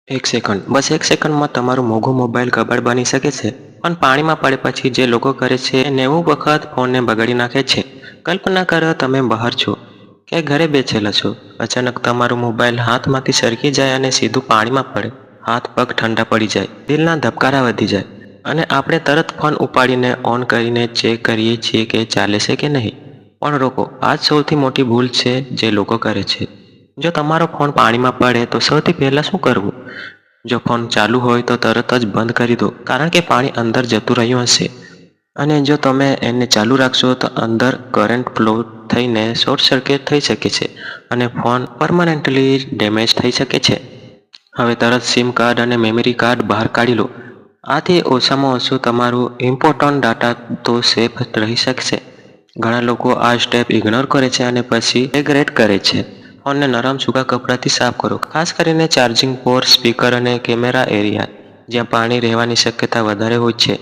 એક સેકન્ડ, બસ એક સેકન્ડમાં તમારું મોંઘું મોબાઈલ કબાડ બની શકે છે. પણ પાણીમાં પડે પછી જે લોકો કરે છે એ 90 વખત ફોનને બગાડી નાખે છે. કલ્પના કરો તમે બહાર છો કે ઘરે બેઠેલા છો, અચાનક તમારું મોબાઈલ હાથમાંથી સરકી જાય અને સીધું પાણીમાં પડે. હાથ પગ ઠંડા પડી જાય, દિલના ધબકારા વધી જાય અને આપણે તરત ફોન ઉપાડીને ઓન કરીને ચેક કરીએ છીએ કે ચાલે છે કે નહીં. પણ રોકો, આ જ સૌથી મોટી ભૂલ છે જે લોકો કરે છે. જો તમારો ફોન પાણીમાં પડે તો સૌથી પહેલા શું કરવું? જો ફોન ચાલુ હોય તો તરત જ બંધ કરી દો, કારણ કે પાણી અંદર જતું રહ્યું હશે. અને જો તમે એને ચાલુ રાખશો તો અંદર કરંટ ફ્લો થઈને શોર્ટ સર્કિટ થઈ શકે છે અને ફોન પરમનન્ટલી ડેમેજ થઈ શકે છે. હવે તરત સિમ કાર્ડ અને મેમરી કાર્ડ બહાર કાઢી લો. આથી ઓછામાં ઓછું તમારું ઇમ્પોર્ટન્ટ ડાટા તો સેફ રહી શકશે. ઘણા લોકો આ સ્ટેપ ઇગ્નોર કરે છે અને પછી રિગ્રેટ કરે છે. ફોનને નરમ સૂકા કપડાથી સાફ કરો, ખાસ કરીને ચાર્જિંગ પોર્ટ, સ્પીકર અને કેમેરા એરિયા જ્યાં પાણી રહેવાની શક્યતા વધારે હોય છે.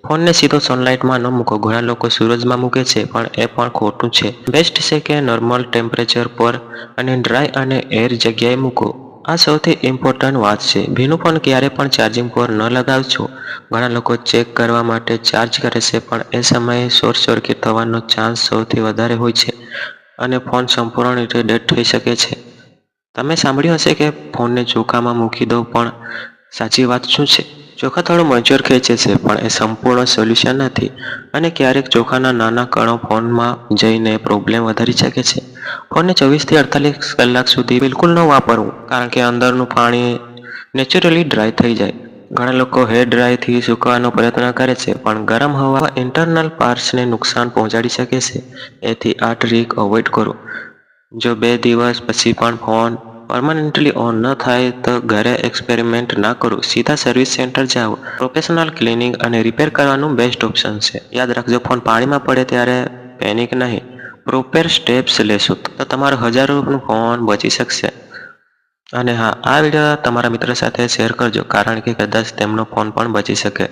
ફોનને સીધો સનલાઇટમાં ન મૂકો. ઘણા લોકો સૂરજમાં મૂકે છે પણ એ પણ ખોટું છે. બેસ્ટ છે કે નોર્મલ ટેમ્પરેચર પર અને ડ્રાય અને એર જગ્યાએ મૂકો. આ સૌથી ઇમ્પોર્ટન્ટ વાત છે. ભીનું ફોન ક્યારે પણ ચાર્જિંગ પર ન લગાવશો. ઘણા લોકો ચેક કરવા માટે ચાર્જ કરે છે પણ એ સમયે શોર્ટ સર્કિટ થવાનો ચાન્સ સૌથી વધારે હોય છે અને ફોન સંપૂર્ણ રીતે ડેડ થઈ શકે છે. તમે સાંભળ્યું હશે કે ફોનને ચોખામાં મૂકી દો, પણ સાચી વાત શું છે? ચોખા થોડું મોઇશ્ચર ખેંચે છે પણ એ સંપૂર્ણ સોલ્યુશન નથી અને ક્યારેક ચોખાના નાના કણો ફોનમાં જઈને પ્રોબ્લેમ વધારી શકે છે. ફોનને 24 થી 48 કલાક સુધી બિલકુલ ન વાપરવું, કારણ કે અંદરનું પાણી નેચરલી ડ્રાય થઈ જાય. ઘણા લોકો હેર ડ્રાયથી સૂકવવાનો પ્રયત્ન કરે છે પણ ગરમ હવા ઇન્ટરનલ પાર્ટ્સને નુકસાન પહોંચાડી શકે છે. એથી આ ટ્રીક અવોઇડ કરો. જો 2 દિવસ પછી પણ ફોન પરમનન્ટલી ઓન ન થાય તો ઘરે એક્સપેરિમેન્ટ ના કરો. સીધા સર્વિસ સેન્ટર જાઓ. પ્રોફેશનલ ક્લિનિંગ અને રિપેર કરવાનું બેસ્ટ ઓપ્શન છે. યાદ રાખજો, ફોન પાણીમાં પડે ત્યારે પેનિક નહીં, પ્રોપર સ્ટેપ્સ લેશો તો તમારો હજારોનો ફોન બચી શકશે. અને હા, આ વિડીયો તમારા મિત્ર સાથે શેર કરજો, કારણ કે કદાચ તેમનો ફોન પણ બચી શકે.